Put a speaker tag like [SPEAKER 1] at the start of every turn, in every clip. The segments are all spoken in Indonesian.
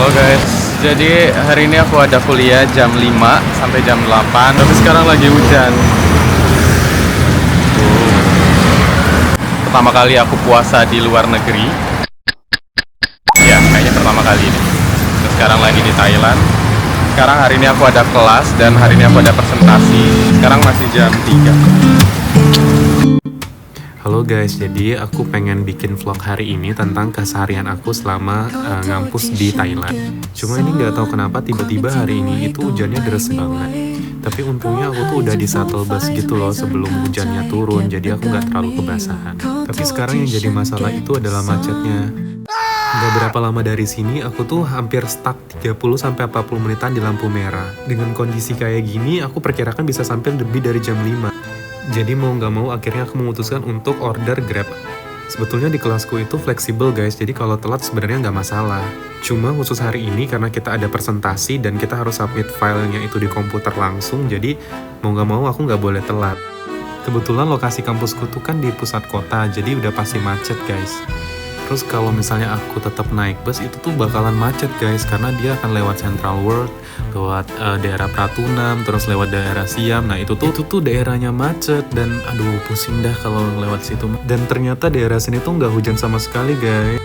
[SPEAKER 1] Halo guys, jadi hari ini aku ada kuliah jam 5 sampai jam 8, tapi sekarang lagi hujan. Pertama kali aku puasa di luar negeri. Ya, kayaknya pertama kali ini. Terus sekarang lagi di Thailand. Sekarang hari ini aku ada kelas dan hari ini aku ada presentasi. Sekarang masih jam 3.
[SPEAKER 2] Halo guys, jadi aku pengen bikin vlog hari ini tentang keseharian aku selama ngampus di Thailand. Cuma ini nggak tahu kenapa tiba-tiba hari ini itu hujannya deras banget. Tapi untungnya aku tuh udah di shuttle bus gitu loh sebelum hujannya turun, jadi aku nggak terlalu kebasahan. Tapi sekarang yang jadi masalah itu adalah macetnya. Gak berapa lama dari sini, aku tuh hampir stuck 30-40 menitan di lampu merah. Dengan kondisi kayak gini, aku perkirakan bisa sampai lebih dari jam 5. Jadi mau nggak mau akhirnya aku memutuskan untuk order Grab. Sebetulnya di kelasku itu fleksibel guys, jadi kalau telat sebenarnya nggak masalah. Cuma khusus hari ini karena kita ada presentasi dan kita harus submit filenya itu di komputer langsung, jadi mau nggak mau aku nggak boleh telat. Kebetulan lokasi kampusku tuh kan di pusat kota, jadi udah pasti macet guys. Terus kalau misalnya aku tetap naik bus itu tuh bakalan macet guys, karena dia akan lewat Central World, lewat daerah Pratunam, terus lewat daerah Siam. Nah itu tuh daerahnya macet dan aduh pusing dah kalau lewat situ. Dan ternyata daerah sini tuh nggak hujan sama sekali guys.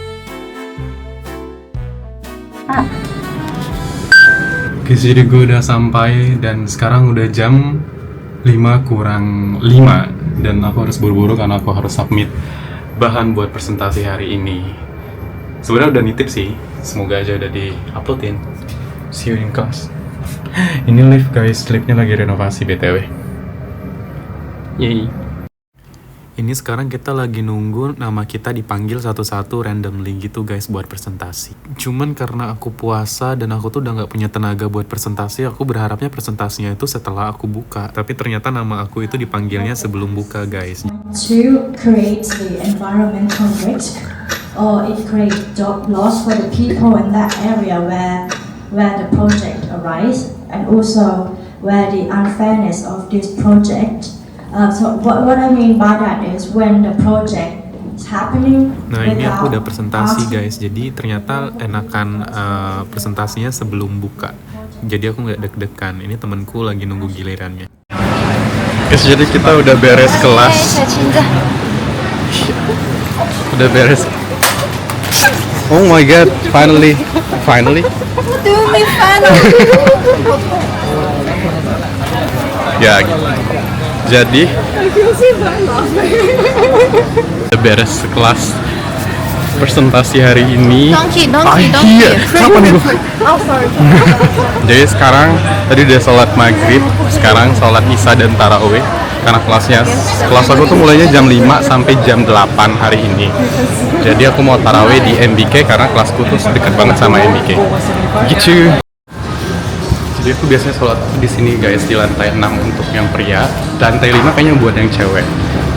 [SPEAKER 2] Oke, jadi gue udah sampai dan sekarang udah jam 5:05 dan aku harus buru-buru karena aku harus submit bahan buat presentasi hari ini. Sebenarnya udah nitip sih, semoga aja udah di-uploadin. See you in class. Ini lift guys, liftnya lagi renovasi BTW. Yeay. Ini sekarang kita lagi nunggu nama kita dipanggil satu-satu randomly gitu guys buat presentasi. Cuman karena aku puasa dan aku tuh udah gak punya tenaga buat presentasi, aku berharapnya presentasinya itu setelah aku buka. Tapi ternyata nama aku itu dipanggilnya sebelum buka guys.
[SPEAKER 3] To create the environmental risk or it create job loss for the people in that area where the project arise, and also where the unfairness of this project. So what I mean by that is when the project is happening.
[SPEAKER 2] Nah ini aku udah presentasi guys, jadi ternyata enakan presentasinya sebelum buka. Jadi aku nggak deg-degan. Ini temenku lagi nunggu gilirannya.
[SPEAKER 1] Guys, jadi kita udah beres kelas. Udah beres. Oh my god, finally. Ya, jadi udah beres kelas presentasi hari ini. Iya, kapan gue? Jadi sekarang tadi udah sholat maghrib, sekarang sholat isya dan tarawih. Karena kelas aku tuh mulainya jam 5 sampai jam 8 hari ini. Jadi aku mau tarawih di MBK karena kelasku tuh dekat banget sama MBK. Gitu. Jadi aku biasanya sholat di sini guys, di lantai 6 untuk yang pria, lantai 5 kayaknya buat yang cewek.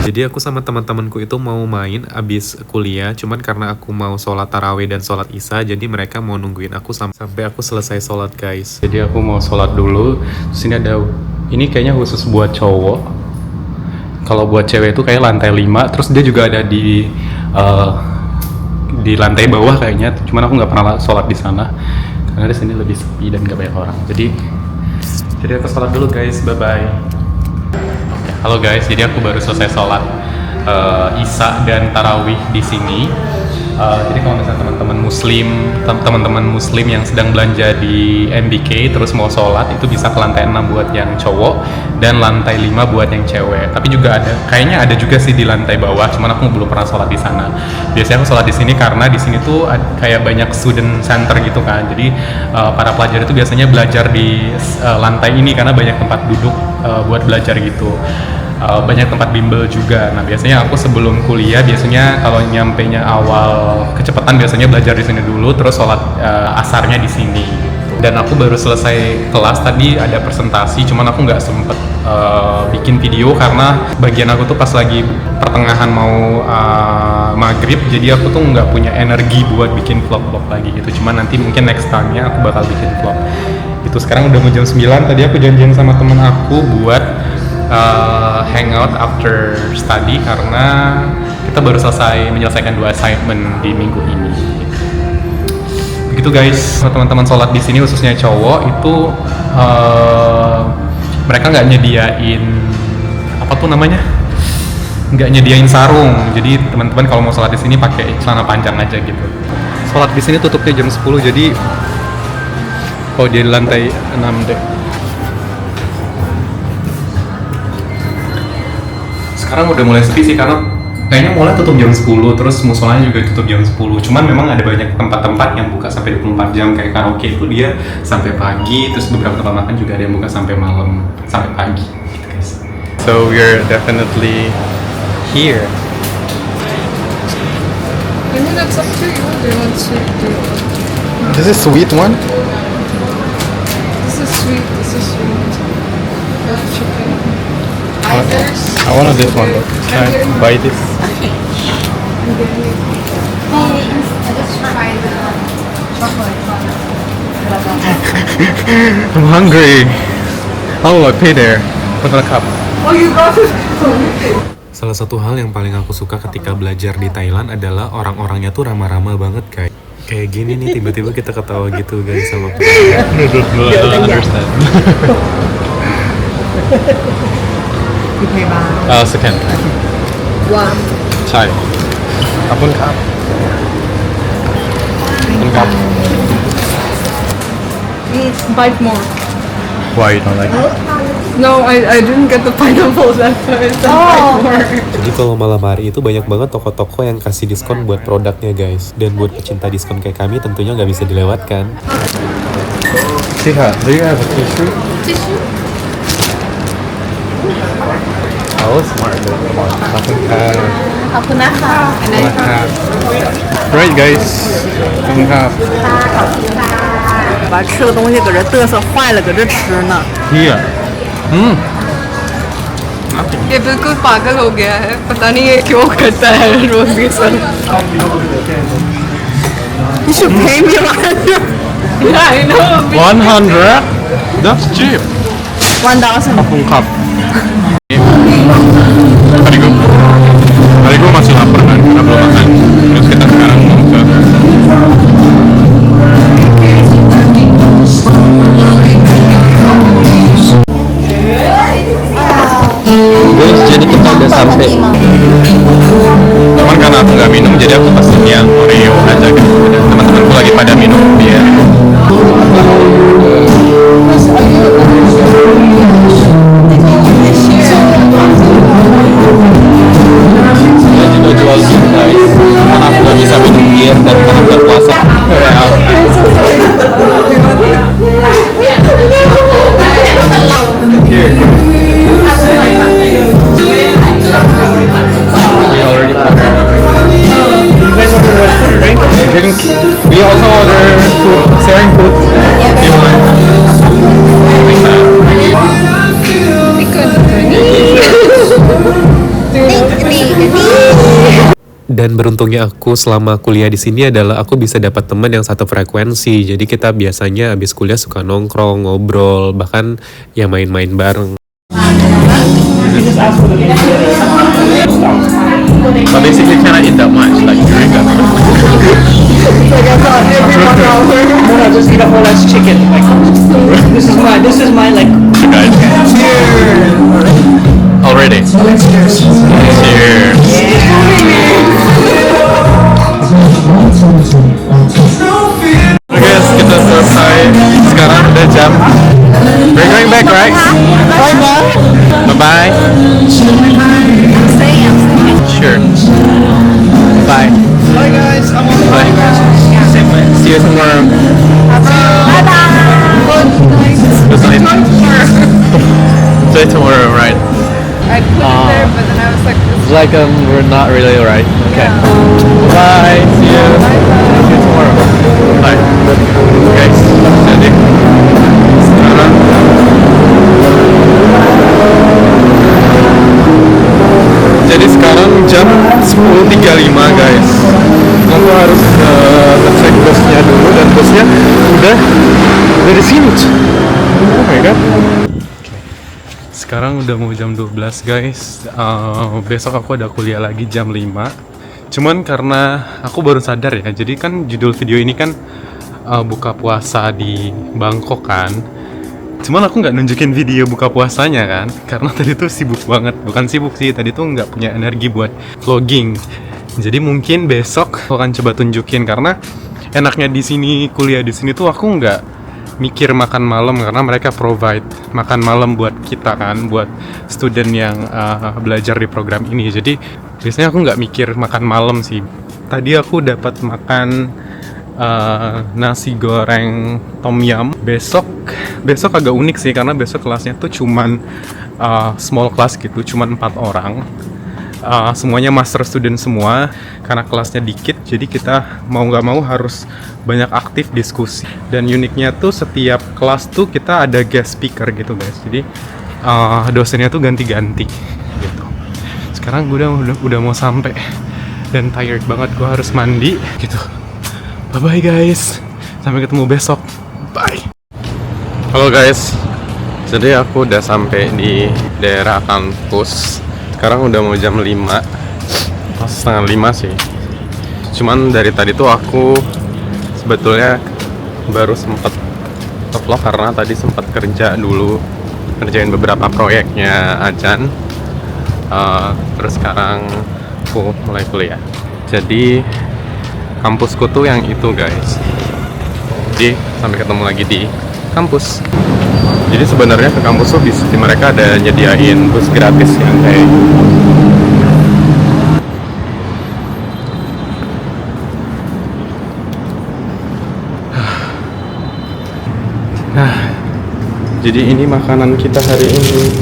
[SPEAKER 2] Jadi aku sama teman-temanku itu mau main abis kuliah, cuman karena aku mau sholat tarawih dan sholat isya, jadi mereka mau nungguin aku sampai aku selesai sholat guys.
[SPEAKER 1] Jadi aku mau sholat dulu. Terus ini ada, ini kayaknya khusus buat cowok. Kalau buat cewek itu kayak lantai 5, terus dia juga ada di lantai bawah kayaknya. Cuman aku nggak pernah sholat di sana karena di sini lebih sepi dan nggak banyak orang. Jadi aku sholat dulu guys, bye bye. Halo guys, jadi aku baru selesai sholat isya dan tarawih di sini. Jadi kalau misalnya teman-teman muslim yang sedang belanja di MBK terus mau sholat, itu bisa ke lantai 6 buat yang cowok dan lantai 5 buat yang cewek. Tapi juga kayaknya ada juga sih di lantai bawah, cuman aku belum pernah sholat di sana. Biasanya aku sholat di sini karena di sini tuh kayak banyak student center gitu kan. Jadi para pelajar itu biasanya belajar di lantai ini karena banyak tempat duduk buat belajar gitu. Banyak tempat bimbel juga. Nah biasanya aku sebelum kuliah biasanya kalau nyampenya awal kecepatan biasanya belajar di sini dulu, terus sholat asarnya di sini. Dan aku baru selesai kelas tadi ada presentasi, cuman aku nggak sempet bikin video karena bagian aku tuh pas lagi pertengahan mau maghrib, jadi aku tuh nggak punya energi buat bikin vlog lagi gitu. Cuman nanti mungkin next time-nya aku bakal bikin vlog. Itu sekarang udah mau jam 9, tadi aku janjian sama temen aku buat hangout after study karena kita baru selesai menyelesaikan 2 assignment di minggu ini. Begitu gitu guys. Teman-teman sholat di sini khususnya cowok itu mereka nggak nyediain apa tuh namanya, nggak nyediain sarung. Jadi teman-teman kalau mau sholat di sini pakai celana panjang aja gitu. Sholat di sini tutupnya jam 10, jadi di lantai 6 deh. Sekarang udah mulai sepi sih karena kayaknya mulai tutup jam 10, terus musolanya juga tutup jam 10. Cuman memang ada banyak tempat-tempat yang buka sampai 24 jam, kayak karaoke itu dia sampai pagi, terus beberapa tempat makan juga ada yang buka sampai malam, sampai pagi gitu guys. So we're definitely here.
[SPEAKER 4] I mean, it's up to you. Do you want to do
[SPEAKER 1] This is sweet one.
[SPEAKER 4] This is sweet. This is sweet. That's chicken.
[SPEAKER 1] I want this one though. Can I buy this? I'm hungry. How will I pay there? For the cup.
[SPEAKER 2] Salah satu hal yang paling aku suka ketika belajar di Thailand adalah orang-orangnya tuh ramah-ramah banget guys. Kayak gini nih tiba-tiba kita ketawa gitu guys sama pendengar.
[SPEAKER 1] I don't understand. Second.
[SPEAKER 4] One.
[SPEAKER 1] Chai. Kapun cup. Kapun cup.
[SPEAKER 4] Bite more.
[SPEAKER 1] Why you don't like it?
[SPEAKER 4] No, I didn't get the pineapple that time. Bite more.
[SPEAKER 2] Jadi kalau malam hari itu banyak banget toko-toko yang kasih diskon buat produknya guys. Dan buat pecinta diskon kayak kami tentunya nggak bisa dilewatkan.
[SPEAKER 1] Siha, do you have a tissue?
[SPEAKER 4] Tissue?
[SPEAKER 1] Oh, smart. Kapun cup. Kapun cup. Right guys. Kapun cup.
[SPEAKER 5] 把吃个东西搁这嘚瑟坏了，搁这吃呢。
[SPEAKER 1] Here.
[SPEAKER 4] ये बिल्कुल पागल हो गया है. पता नहीं ये क्यों करता है रोज के साथ.
[SPEAKER 5] You should pay me 100.
[SPEAKER 4] Yeah, I know.
[SPEAKER 1] 100? That's cheap.
[SPEAKER 5] 1,000.
[SPEAKER 1] Kapun cup. Tadi gue masih lapar kan karena belum makan. Terus kita sekarang mau ke guys, jadi kita udah sampai. Cuman karena aku nggak minum, jadi aku pesen yang Oreo aja gitu. Dan teman-temanku lagi pada minum bir. Dia juga jual bir guys. Karena aku nggak bisa minum bir dan karena udah puasa. We also order food, sharing food.
[SPEAKER 2] Dan beruntungnya aku selama kuliah di sini adalah aku bisa dapat teman yang satu frekuensi. Jadi kita biasanya habis kuliah suka nongkrong, ngobrol, bahkan ya main-main bareng.
[SPEAKER 1] But basically cannot eat that much, like during that.
[SPEAKER 6] No, just eat a whole ass chicken. Like this is my like.
[SPEAKER 1] Guys. Already. Cheers. Guys, kita selesai. Sekarang udah jam. We're going back, right? Bye bye. Sure. Bye.
[SPEAKER 6] Bye guys. I'm on the
[SPEAKER 1] Bye. See you tomorrow. Good night. See you tomorrow, right?
[SPEAKER 4] I put it there, but then I was like,
[SPEAKER 1] It's like we're not really right. Okay. Bye. See you. See you tomorrow. Bye. Guys, jadi sekarang jam 10.35 guys. Aku harus ngecek busnya dulu dan busnya udah dari sini. Oh my god. Sekarang udah mau jam 12 guys. Besok aku ada kuliah lagi jam 5. Cuman karena aku baru sadar ya, jadi kan judul video ini kan buka puasa di Bangkok kan. Cuman aku nggak nunjukin video buka puasanya kan, karena tadi tuh sibuk banget. Bukan sibuk sih, tadi tuh nggak punya energi buat vlogging. Jadi mungkin besok aku akan coba tunjukin, karena enaknya di sini, kuliah di sini tuh aku nggak mikir makan malam, karena mereka provide makan malam buat kita kan, buat student yang belajar di program ini. Jadi biasanya aku nggak mikir makan malam sih. Tadi aku dapat makan nasi goreng tom yum. Besok agak unik sih, karena besok kelasnya tuh cuman small class gitu, cuman 4 orang. Semuanya master student semua, karena kelasnya dikit, jadi kita mau nggak mau harus banyak aktif diskusi. Dan uniknya tuh setiap kelas tuh kita ada guest speaker gitu guys, jadi dosennya tuh ganti-ganti gitu. Sekarang gue udah mau sampai dan tired banget, gue harus mandi gitu. Bye bye guys, sampai ketemu besok, bye. Halo guys, jadi aku udah sampai di daerah kampus. Sekarang udah mau jam 5, pas setengah 5 sih. Cuman dari tadi tuh aku sebetulnya baru sempet vlog, karena tadi sempat kerja dulu, kerjain beberapa proyeknya Ajan. Terus sekarang aku mulai kuliah. Jadi kampusku tuh yang itu guys. Jadi sampai ketemu lagi di kampus. Jadi sebenarnya ke kampus tuh di mereka ada nyediain bus gratis yang kayak. Nah, jadi ini makanan kita hari ini.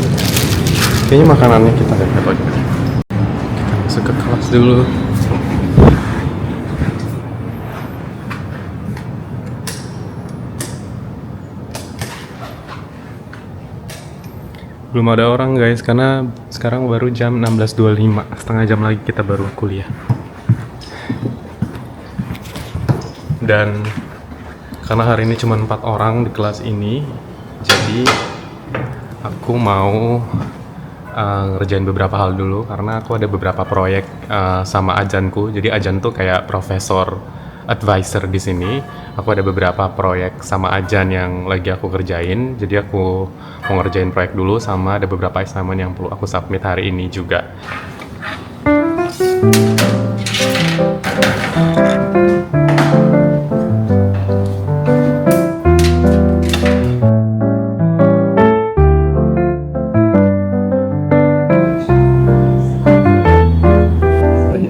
[SPEAKER 1] Kayaknya makanannya kita lihat apa aja. Kita masuk ke kelas dulu. Belum ada orang guys, karena sekarang baru jam 16.25, setengah jam lagi kita baru kuliah. Dan karena hari ini cuma 4 orang di kelas ini, jadi aku mau ngerjain beberapa hal dulu, karena aku ada beberapa proyek sama ajanku. Jadi ajan tuh kayak profesor advisor di sini. Aku ada beberapa proyek sama ajan yang lagi aku kerjain. Jadi aku mau ngerjain proyek dulu, sama ada beberapa assignment yang perlu aku submit hari ini juga.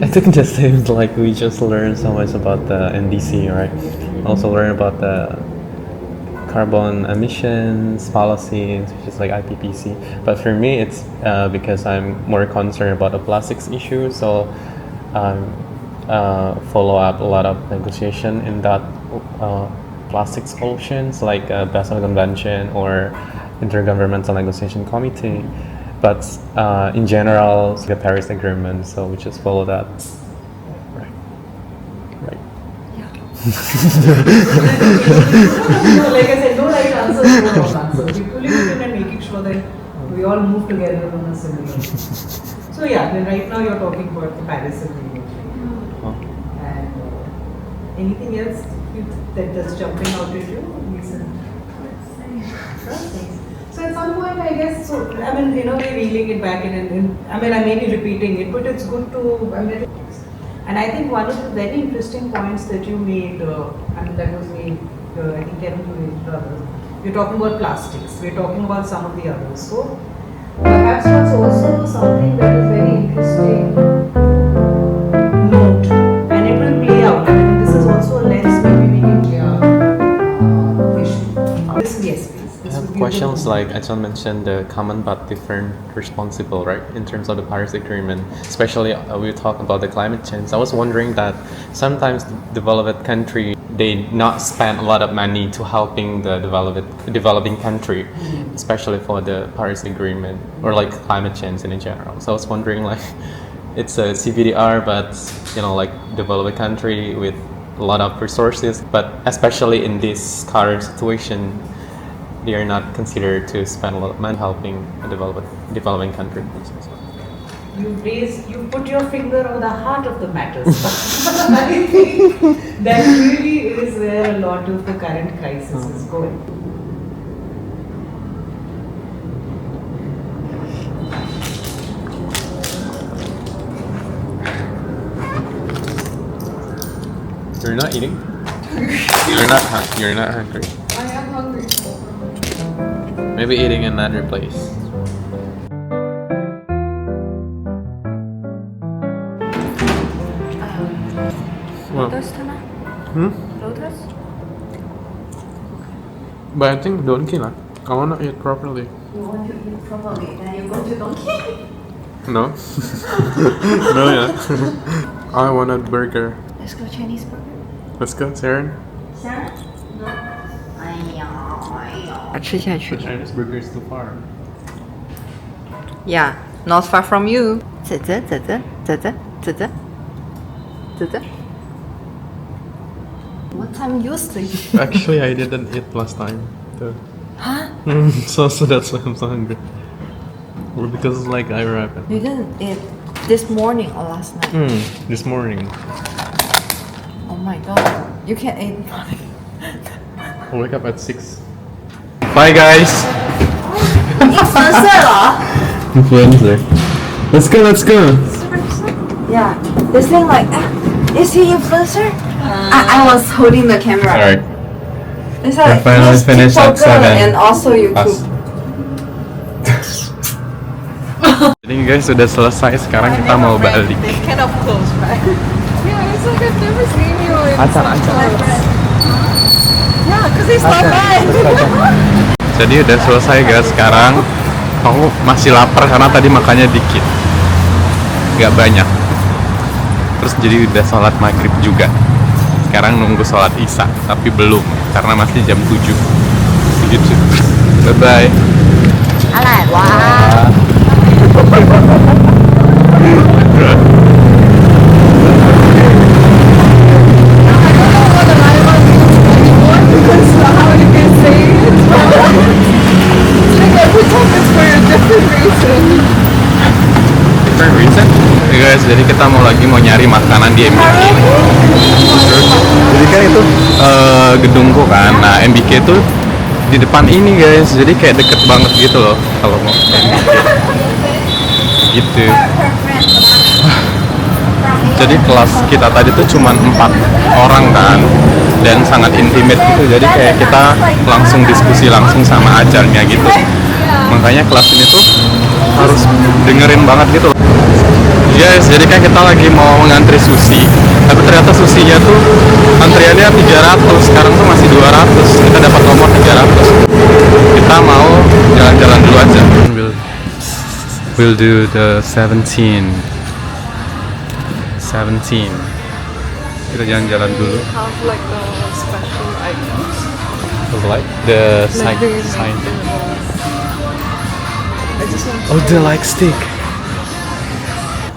[SPEAKER 7] I think the same, like we just learned so much about the NDC, right? Also learn about the carbon emissions policies, which is like IPPC. But for me, it's because I'm more concerned about the plastics issue, so follow up a lot of negotiation in that plastics solutions, like Basel Convention or Intergovernmental Negotiation Committee. But in general, the Paris Agreement, so we just follow that. Right.
[SPEAKER 8] No, like I said, no right answer, no wrong answer. We pulling it in and making sure that we all move together on a similar. So yeah, then right now you're talking about the Paris Agreement. And anything else that's jumping out at you? Recent. So at some point, I guess, so I mean, in a way, reeling it back in I mean, I may be repeating it, but it's good to, I mean, and I think one of the very interesting points that you made, I mean, that was made, I think Kevin, you made others. We're talking about plastics, we're talking about some of the others. So perhaps what's also something that is very interesting note, and it will play out. I mean, this is also a lens maybe we can clear issue. Yes, please.
[SPEAKER 7] Questions like Ajahn mentioned, the common but different responsible, right, in terms of the Paris Agreement, especially we talk about the climate change. I was wondering that sometimes the developed country, they not spend a lot of money to helping the developing country, especially for the Paris Agreement or like climate change in general. So I was wondering, like, it's a CBDR, but like developed country with a lot of resources, but especially in this current situation, they are not considered to spend a lot of money helping a developing country.
[SPEAKER 8] you put your finger on the heart of the matters. I think that really is where a lot of the current crisis is going.
[SPEAKER 7] You're not eating? You're not hungry.
[SPEAKER 4] I am hungry.
[SPEAKER 7] Maybe eating in another place.
[SPEAKER 5] Lotus tana? Lotus?
[SPEAKER 7] But I think donkey lah. I wanna eat properly.
[SPEAKER 5] You want to eat properly, then you go to donkey.
[SPEAKER 7] No? No, yeah. I want a burger.
[SPEAKER 5] Let's go Chinese burger.
[SPEAKER 7] Let's go, Saren.
[SPEAKER 5] 哎呀，吃下去。
[SPEAKER 7] Chinese burger is too far.
[SPEAKER 5] Yeah, not far from you. 啧啧啧啧啧啧啧啧啧啧。What time you sleep?
[SPEAKER 7] Actually, I didn't eat last time.
[SPEAKER 5] Huh?
[SPEAKER 7] So that's why I'm so hungry. Or because like I wrap it.
[SPEAKER 5] You didn't eat this morning or last night?
[SPEAKER 7] This morning.
[SPEAKER 5] Oh my god, you can eat nothing.
[SPEAKER 7] I wake up at 6.
[SPEAKER 1] Bye guys. Influencer. Let's go, let's go.
[SPEAKER 5] Yeah, this thing like, is he influencer? I was holding the camera.
[SPEAKER 1] Alright.
[SPEAKER 5] It's
[SPEAKER 1] I
[SPEAKER 5] like
[SPEAKER 1] finally
[SPEAKER 5] he's
[SPEAKER 1] finished at
[SPEAKER 5] TikToker
[SPEAKER 1] 7.
[SPEAKER 5] and also YouTube.
[SPEAKER 1] Pas. Jadi guys sudah selesai, sekarang kita mau balik.
[SPEAKER 5] They kind of close, right?
[SPEAKER 4] Yeah, it's like I've never seen you in
[SPEAKER 1] Acar.
[SPEAKER 5] Yeah, because he's not bad.
[SPEAKER 1] Jadi udah selesai guys, sekarang aku masih lapar karena tadi makannya dikit, nggak banyak. Terus jadi udah sholat maghrib juga. Sekarang nunggu sholat isya, tapi belum karena masih jam 7. Gitu. Bye bye. Different reason? Guys, jadi kita mau nyari makanan di MBK. Terus, jadi kan itu gedungku kan. Nah, MBK itu di depan ini guys, jadi kayak deket banget gitu loh kalau mau ke MBK. Gitu. Jadi kelas kita tadi tuh cuma 4 orang kan, dan sangat intimate gitu. Jadi kayak kita langsung diskusi langsung sama ajarnya gitu. Makanya kelas ini tuh harus dengerin banget gitu loh. Yes, jadi kan kita lagi mau ngantri sushi, tapi ternyata sushinya tuh antriannya 300, sekarang tuh masih 200. Kita dapat nomor 300. Kita mau jalan-jalan dulu aja. We'll do the 17. Kita jalan-jalan dulu.
[SPEAKER 4] have like the special items.
[SPEAKER 1] Like the
[SPEAKER 4] Like the
[SPEAKER 1] sign.
[SPEAKER 4] I just want
[SPEAKER 1] Oh, the like stick.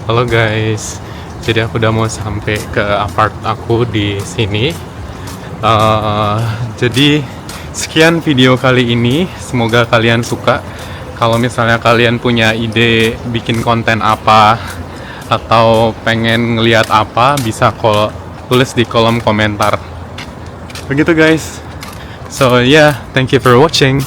[SPEAKER 1] Halo guys, jadi aku udah mau sampai ke apart aku di sini. Jadi sekian video kali ini, semoga kalian suka. Kalau misalnya kalian punya ide bikin konten apa atau pengen ngeliat apa, bisa tulis di kolom komentar. Begitu guys. So yeah, thank you for watching.